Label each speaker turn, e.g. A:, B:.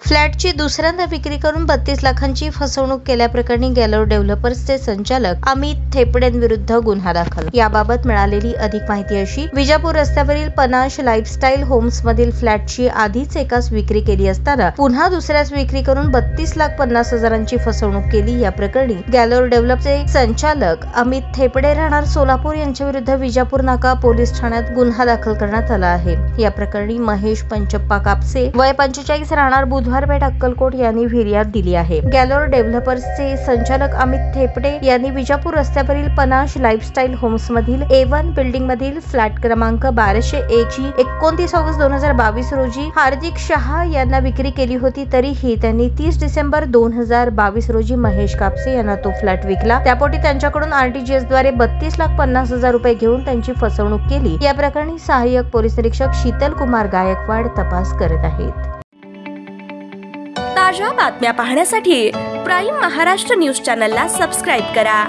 A: फ्लॅटची दुसऱ्यांदा विक्री करून 32 लाखांची फसवणूक केल्याप्रकरणी गॅलोर डेव्हलपर्सचे संचालक अमित थेपडेंविरुद्ध गुन्हा दाखल। याबाबत मिळालेली अधिक माहिती अशी: विजापूर रस्त्यावरील पनाश लाईफस्टाईल होम्स मधील फ्लॅटची आधीच एकास विक्री केली असताना पुन्हा दुसऱ्यास विक्री करून 32,50,000ची फसवणूक केली। या प्रकरणी गॅलोर डेव्हलपचे संचालक अमित थेपडे राहणार सोलापूर यांच्याविरुद्ध विजापूर नाका पोलीस ठाण्यात गुन्हा दाखल करण्यात आला आहे। या प्रकरणी महेश पंचप्पा कापसे वय 45 राहणार बुधवारपेठ अक्कलकोट यांनी फिर्याद दिली आहे। गॅलोर डेव्हलपर्सचे संचालक अमित थेपडे यांनी विजापूर रस्त्यावरील पनाश लाईफस्टाईल होम्स मधील A1 बिल्डिंग मधील फ्लॅट क्रमांक 1201 ची 29 ऑगस्ट 2022 रोजी हार्दिक शहा यांना विक्री केली होती। तरीही त्यांनी 30 डिसेंबर 2022 रोजी महेश कापसे यांना तो फ्लॅट विकला। त्यापोटी त्यांच्याकडून RTGS द्वारे 32,50,000 रुपये घेऊन त्यांची फसवणूक केली। या प्रकरणी सहाय्यक पोलीस निरीक्षक शीतल कुमार गायकवाड तपास करत आहेत।
B: ताज्या बातम्या पाहण्यासाठी प्राईम महाराष्ट्र न्यूज चॅनलला सबस्क्राईब करा।